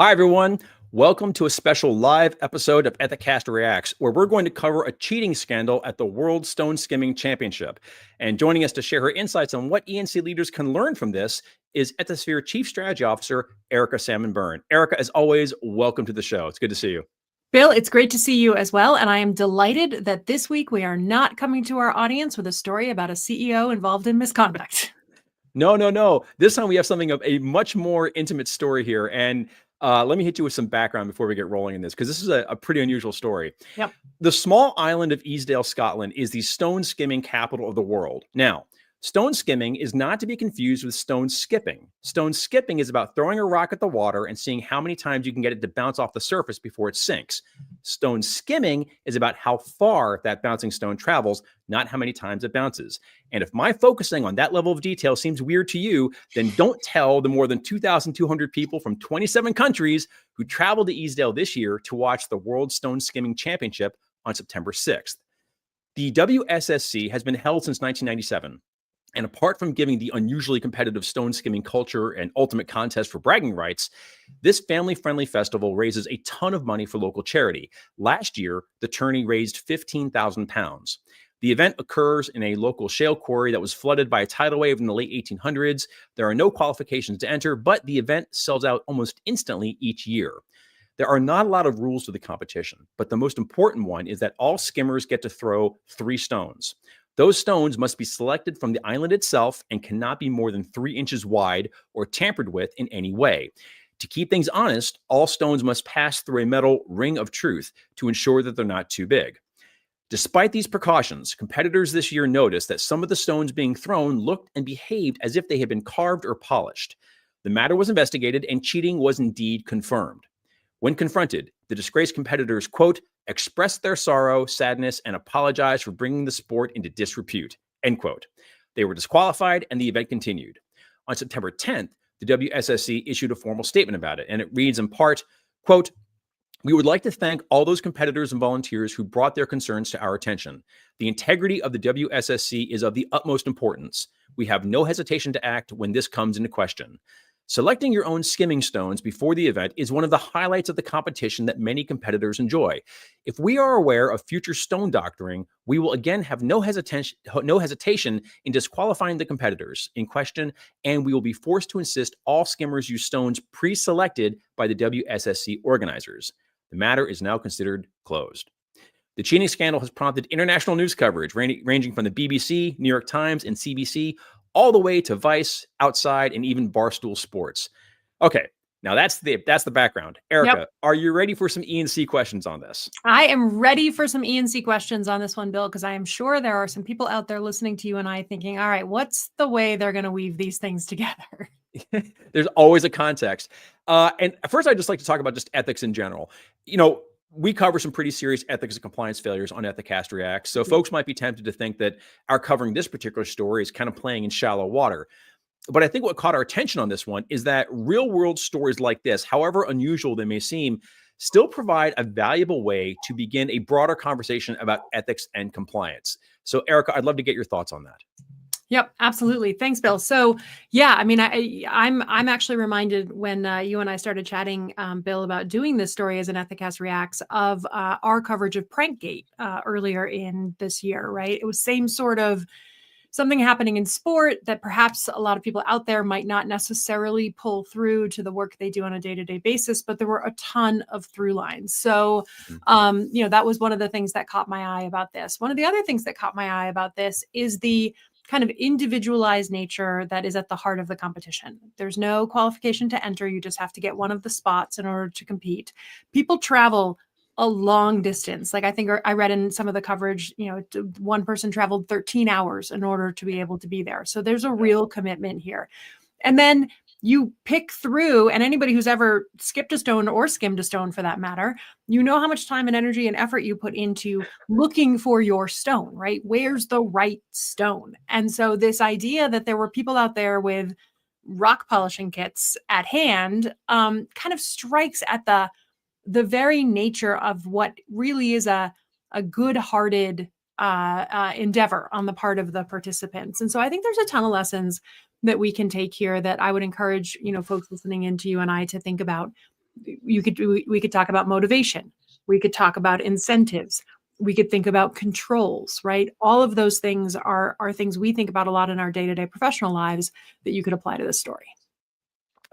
Hi, everyone. Welcome to a special live episode of Ethicast Reacts, where we're going to cover a cheating scandal at the World Stone Skimming Championship. And joining us to share her insights on what E&C leaders can learn from this is Ethisphere Chief Strategy Officer, Salmon Byrne. Erica, as always, welcome to the show. It's good to see you. Bill, it's great to see you as well. And I am delighted that this week we are not coming to our audience with a story about a CEO involved in misconduct. No. This time we have something of a much more intimate story here. And let me hit you with some background before we get rolling in this, because this is a pretty unusual story. Yep. The small island of Easdale, Scotland, is the stone skimming capital of the world. Now, stone skimming is not to be confused with stone skipping. Stone skipping is about throwing a rock at the water and seeing how many times you can get it to bounce off the surface before it sinks. Stone skimming is about how far that bouncing stone travels, not how many times it bounces. And if my focusing on that level of detail seems weird to you, then don't tell the more than 2,200 people from 27 countries who traveled to Easdale this year to watch the World Stone Skimming Championship on September 6th. The WSSC has been held since 1997. And apart from giving the unusually competitive stone skimming culture and ultimate contest for bragging rights, this family-friendly festival raises a ton of money for local charity. Last year, the tourney raised £15,000. The event occurs in a local shale quarry that was flooded by a tidal wave in the late 1800s. There are no qualifications to enter, but the event sells out almost instantly each year. There are not a lot of rules to the competition, but the most important one is that all skimmers get to throw 3 stones. Those stones must be selected from the island itself and cannot be more than 3 inches wide or tampered with in any way. To keep things honest, all stones must pass through a metal ring of truth to ensure that they're not too big. Despite these precautions, competitors this year noticed that some of the stones being thrown looked and behaved as if they had been carved or polished. The matter was investigated and cheating was indeed confirmed. When confronted, the disgraced competitors, quote, expressed their sorrow, sadness, and apologized for bringing the sport into disrepute, end quote. They were disqualified and the event continued. On September 10th, the WSSC issued a formal statement about it, and it reads in part, quote, we would like to thank all those competitors and volunteers who brought their concerns to our attention. The integrity of the WSSC is of the utmost importance. We have no hesitation to act when this comes into question. Selecting your own skimming stones before the event is one of the highlights of the competition that many competitors enjoy. If we are aware of future stone doctoring, we will again have no hesitation in disqualifying the competitors in question, and we will be forced to insist all skimmers use stones pre-selected by the WSSC organizers. The matter is now considered closed. The cheating scandal has prompted international news coverage ranging from the BBC, New York Times, and CBC, all the way to Vice, Outside, and even Barstool Sports. Okay, now that's the background. Erica, Are you ready for some E&C questions on this? I am ready for some E&C questions on this one, Bill, because I am sure there are some people out there listening to you and I thinking, all right, what's the way they're going to weave these things together? There's always a context. And first, I'd just like to talk about just ethics in general. You know, we cover some pretty serious ethics and compliance failures on Ethicast Reacts. So folks might be tempted to think that our covering this particular story is kind of playing in shallow water. But I think what caught our attention on this one is that real world stories like this, however unusual they may seem, still provide a valuable way to begin a broader conversation about ethics and compliance. So Erica, I'd love to get your thoughts on that. Yep, absolutely. Thanks, Bill. So, yeah, I mean, I'm actually reminded when you and I started chatting, Bill, about doing this story as an Ethicast Reacts of our coverage of Prankgate earlier in this year, right? It was same sort of something happening in sport that perhaps a lot of people out there might not necessarily pull through to the work they do on a day-to-day basis, but there were a ton of through lines. So, that was one of the things that caught my eye about this. One of the other things that caught my eye about this is the kind of individualized nature that is at the heart of the competition. There's no qualification to enter. You just have to get one of the spots in order to compete. People travel a long distance. Like I think I read in some of the coverage, one person traveled 13 hours in order to be able to be there. So there's a real commitment here. And then you pick through, and anybody who's ever skipped a stone or skimmed a stone for that matter, you know how much time and energy and effort you put into looking for your stone, right? Where's the right stone? And so this idea that there were people out there with rock polishing kits at hand kind of strikes at the very nature of what really is a good-hearted endeavor on the part of the participants. And so I think there's a ton of lessons that we can take here that I would encourage, folks listening in to you and I to think about. we could talk about motivation. We could talk about incentives. We could think about controls, right? All of those things are things we think about a lot in our day-to-day professional lives that you could apply to this story.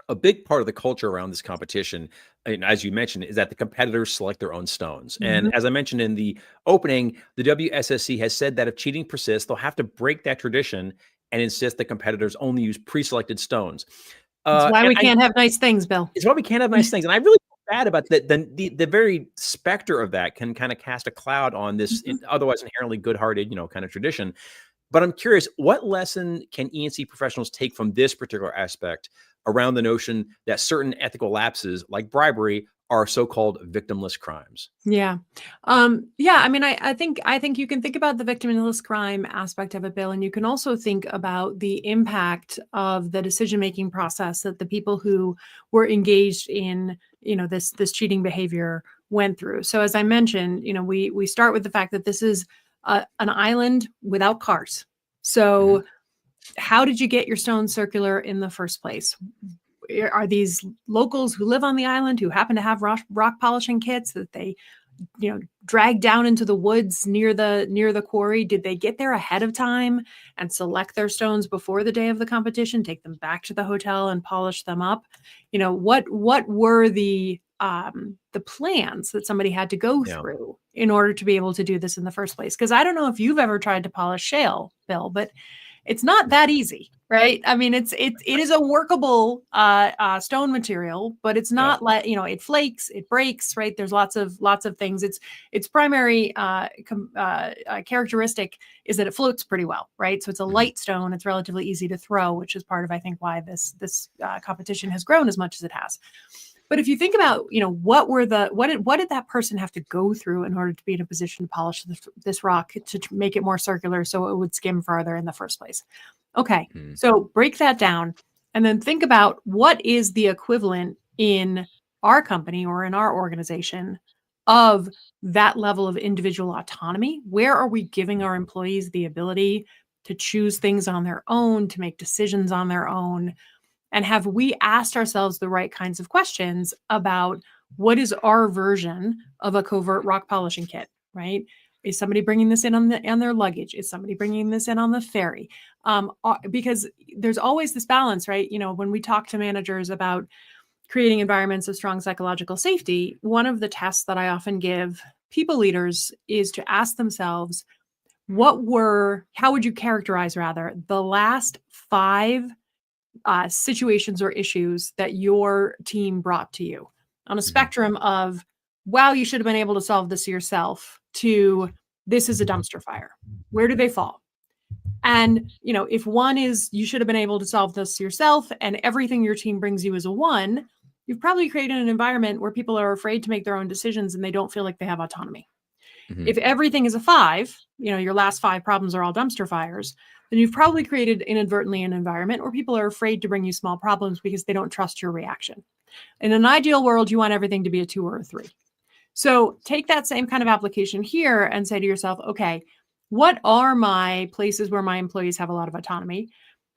A big part of the culture around this competition, and as you mentioned, is that the competitors select their own stones. And as I mentioned in the opening, the WSSC has said that if cheating persists, they'll have to break that tradition and insist that competitors only use pre-selected stones. That's why we can't have nice things, Bill. It's why we can't have nice things. And I really feel bad about that. The very specter of that can kind of cast a cloud on this otherwise inherently good-hearted, kind of tradition. But I'm curious, what lesson can E&C professionals take from this particular aspect around the notion that certain ethical lapses, like bribery, are so-called victimless crimes? Yeah. I mean, I think you can think about the victimless crime aspect of it, Bill, and you can also think about the impact of the decision-making process that the people who were engaged in, this cheating behavior went through. So as I mentioned, we start with the fact that this is an island without cars. So how did you get your stone circular in the first place? Are these locals who live on the island who happen to have rock polishing kits that they, drag down into the woods near the quarry? Did they get there ahead of time and select their stones before the day of the competition, take them back to the hotel and polish them up? What were the plans that somebody had to go through in order to be able to do this in the first place? Because I don't know if you've ever tried to polish shale, Bill, but it's not that easy, right? I mean, it is a workable stone material, but it's not like, it flakes, it breaks, right? There's lots of things. Its primary characteristic is that it floats pretty well, right? So it's a light stone. It's relatively easy to throw, which is part of, I think, why this competition has grown as much as it has. But if you think about, what did that person have to go through in order to be in a position to polish this rock to make it more circular so it would skim farther in the first place? Okay, so break that down and then think about what is the equivalent in our company or in our organization of that level of individual autonomy. Where are we giving our employees the ability to choose things on their own, to make decisions on their own? And have we asked ourselves the right kinds of questions about what is our version of a covert rock polishing kit, right? Is somebody bringing this in on their luggage? Is somebody bringing this in on the ferry? Because there's always this balance, right? When we talk to managers about creating environments of strong psychological safety, one of the tests that I often give people leaders is to ask themselves, how would you characterize rather the last 5 situations or issues that your team brought to you on a spectrum of, wow, you should have been able to solve this yourself, to this is a dumpster fire? Where do they fall? And, if one is you should have been able to solve this yourself and everything your team brings you is a 1, you've probably created an environment where people are afraid to make their own decisions and they don't feel like they have autonomy. If everything is a 5, your last 5 problems are all dumpster fires, then you've probably created inadvertently an environment where people are afraid to bring you small problems because they don't trust your reaction. In an ideal world, you want everything to be a 2 or a 3. So take that same kind of application here and say to yourself, okay, what are my places where my employees have a lot of autonomy?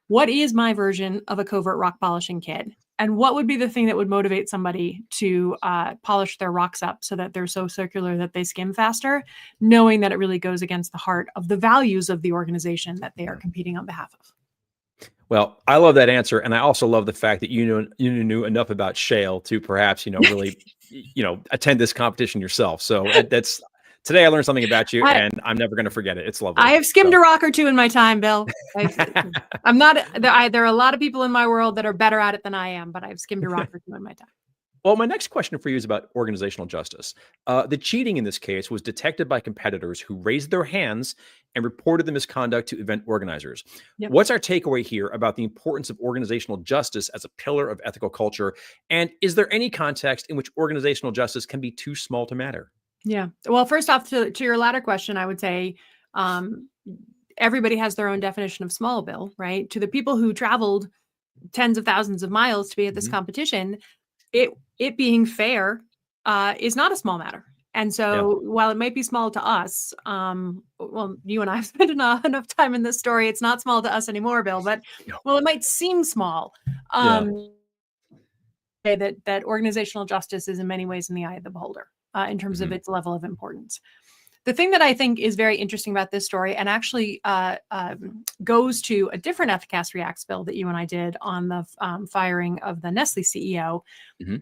What is my version of a covert rock polishing kit? And what would be the thing that would motivate somebody to polish their rocks up so that they're so circular that they skim faster, knowing that it really goes against the heart of the values of the organization that they are competing on behalf of? Well, I love that answer. And I also love the fact that you knew enough about shale to perhaps, really, attend this competition yourself. So that's today I learned something about you and I'm never going to forget it. It's lovely. I have skimmed a rock or 2 in my time, Bill. I'm not, there are a lot of people in my world that are better at it than I am, but I've skimmed a rock or 2 in my time. Well, my next question for you is about organizational justice. The cheating in this case was detected by competitors who raised their hands and reported the misconduct to event organizers. Yep. What's our takeaway here about the importance of organizational justice as a pillar of ethical culture? And is there any context in which organizational justice can be too small to matter? Yeah. Well, first off, to your latter question, I would say everybody has their own definition of small, Bill, right? To the people who traveled tens of thousands of miles to be at this competition, it being fair is not a small matter. And so while it might be small to us, well, you and I have spent enough time in this story. It's not small to us anymore, Bill, but well, it might seem small. say that organizational justice is in many ways in the eye of the beholder in terms of its level of importance. The thing that I think is very interesting about this story, and actually goes to a different Ethicast Reacts bill that you and I did on the firing of the Nestle CEO,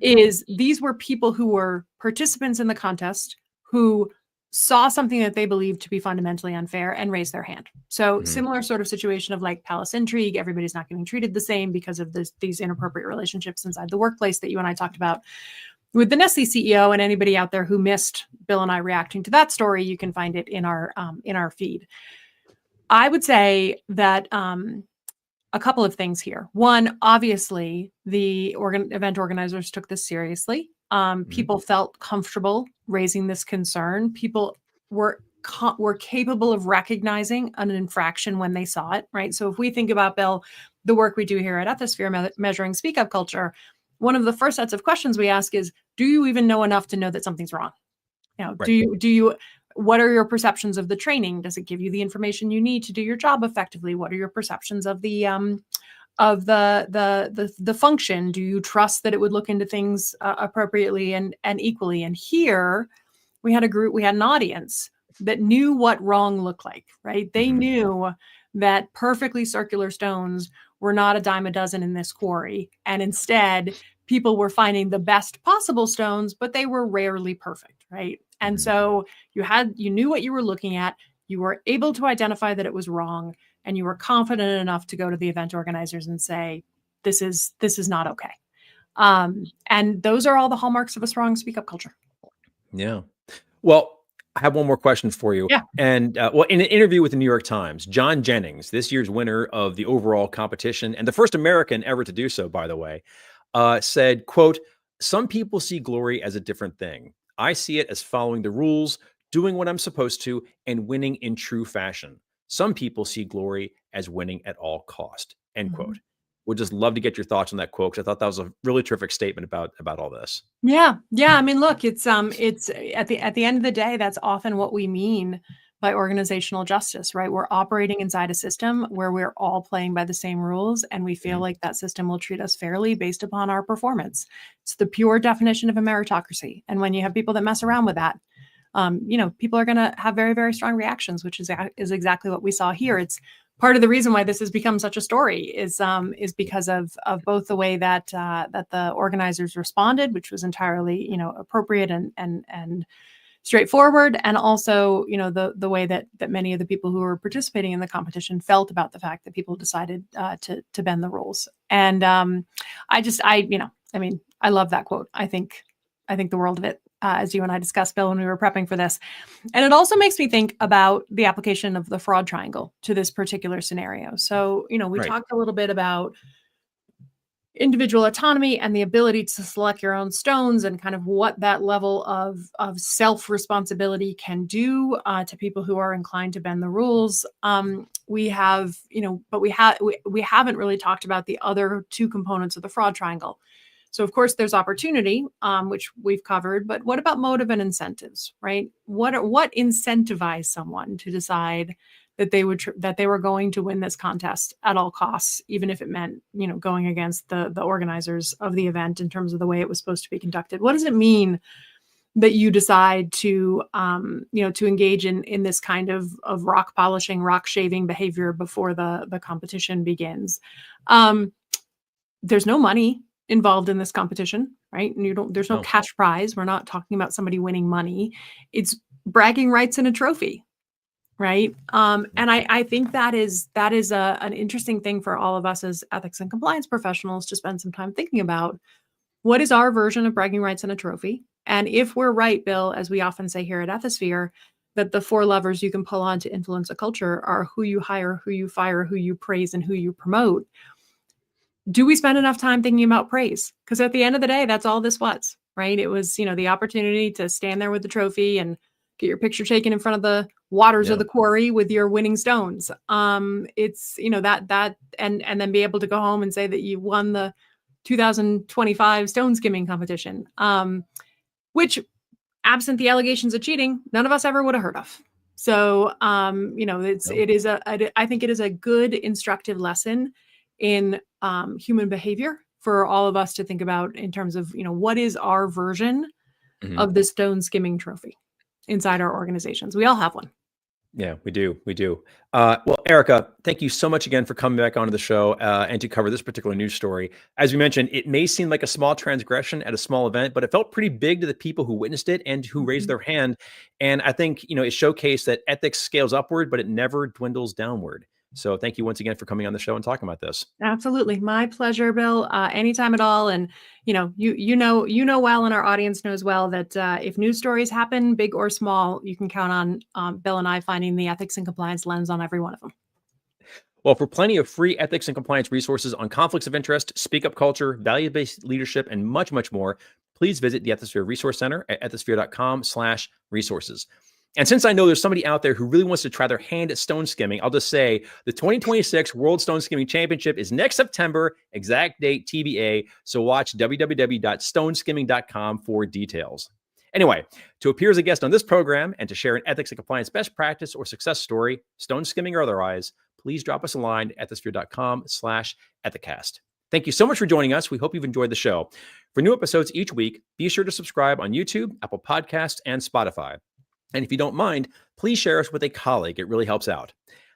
is these were people who were participants in the contest who saw something that they believed to be fundamentally unfair and raised their hand. So similar sort of situation of like palace intrigue. Everybody's not getting treated the same because of these inappropriate relationships inside the workplace that you and I talked about with the Nestle CEO. And anybody out there who missed Bill and I reacting to that story, you can find it in our feed. I would say that a couple of things here. One, obviously, the event organizers took this seriously. People felt comfortable raising this concern. People were capable of recognizing an infraction when they saw it, right? So if we think about, Bill, the work we do here at Ethisphere measuring speak up culture, one of the first sets of questions we ask is, do you even know enough to know that something's wrong? Do you what are your perceptions of the training? Does it give you the information you need to do your job effectively? What are your perceptions of the function? Do you trust that it would look into things appropriately and equally? And here we had an audience that knew what wrong looked like, right? They knew that perfectly circular stones were not a dime a dozen in this quarry. And instead, people were finding the best possible stones, but they were rarely perfect, right? And so you knew what you were looking at, you were able to identify that it was wrong, and you were confident enough to go to the event organizers and say, this is not okay. And those are all the hallmarks of a strong speak up culture. Yeah. Well, I have one more question for you. Yeah. And in an interview with the New York Times, John Jennings, this year's winner of the overall competition and the first American ever to do so, by the way, said, quote, "Some people see glory as a different thing. I see it as following the rules, doing what I'm supposed to, and winning in true fashion. Some people see glory as winning at all cost." End quote. Would just love to get your thoughts on that quote, because I thought that was a really terrific statement about all this. Yeah. I mean, look, it's at the end of the day, that's often what we mean by organizational justice, right? We're operating inside a system where we're all playing by the same rules, and we feel like that system will treat us fairly based upon our performance. It's the pure definition of a meritocracy. And when you have people that mess around with that, people are going to have very, very strong reactions, which is exactly what we saw here. It's part of the reason why this has become such a story is because of both the way that the organizers responded, which was entirely, appropriate and straightforward, and also, the way that many of the people who were participating in the competition felt about the fact that people decided to bend the rules. And I love that quote. I think the world of it, as you and I discussed, Bill, when we were prepping for this. And it also makes me think about the application of the fraud triangle to this particular scenario. So, we talked a little bit about individual autonomy and the ability to select your own stones and kind of what that level of self-responsibility can do to people who are inclined to bend the rules. We haven't really talked about the other two components of the fraud triangle. So of course there's opportunity, which we've covered, but what about motive and incentives, right? What incentivized someone to decide that they were going to win this contest at all costs, even if it meant, going against the organizers of the event in terms of the way it was supposed to be conducted? What does it mean that you decide to engage in this kind of rock polishing, rock shaving behavior before the competition begins? There's no money involved in this competition, right? And there's no cash prize. We're not talking about somebody winning money. It's bragging rights and a trophy, right? And I think that is an interesting thing for all of us as ethics and compliance professionals to spend some time thinking about. What is our version of bragging rights and a trophy? And if we're right, Bill, as we often say here at Ethisphere, that the 4 levers you can pull on to influence a culture are who you hire, who you fire, who you praise, and who you promote. Do we spend enough time thinking about praise? Because at the end of the day, that's all this was, right? It was, the opportunity to stand there with the trophy and get your picture taken in front of the waters of the quarry with your winning stones. It's, that and then be able to go home and say that you won the 2025 stone skimming competition, which, absent the allegations of cheating, none of us ever would have heard of. So, I think it is a good instructive lesson in human behavior for all of us to think about in terms of, what is our version Mhm. of the stone skimming trophy inside our organizations. We all have one. Yeah, we do. We do. Well, Erica, thank you so much again for coming back onto the show and to cover this particular news story. As we mentioned, it may seem like a small transgression at a small event, but it felt pretty big to the people who witnessed it and who raised their hand. And I think, it showcased that ethics scales upward, but it never dwindles downward. So thank you once again for coming on the show and talking about this. Absolutely. My pleasure, Bill. Anytime at all. And, you know well, and our audience knows well that if news stories happen, big or small, you can count on Bill and I finding the ethics and compliance lens on every one of them. Well, for plenty of free ethics and compliance resources on conflicts of interest, speak up culture, value-based leadership, and much, much more, please visit the Ethisphere Resource Center at ethisphere.com/resources. And since I know there's somebody out there who really wants to try their hand at stone skimming, I'll just say the 2026 World Stone Skimming Championship is next September, exact date TBA. So watch www.stoneskimming.com for details. Anyway, to appear as a guest on this program and to share an ethics and compliance best practice or success story, stone skimming or otherwise, please drop us a line at ethisphere.com/Ethicast. Thank you so much for joining us. We hope you've enjoyed the show. For new episodes each week, be sure to subscribe on YouTube, Apple Podcasts, and Spotify. And if you don't mind, please share us with a colleague. It really helps out.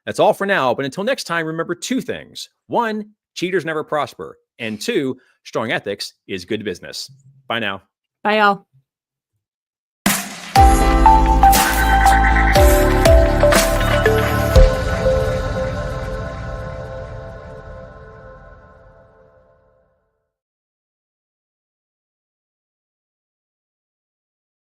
That's all for now. But until next time, remember two things. One, cheaters never prosper. And two, strong ethics is good business. Bye now. Bye, y'all.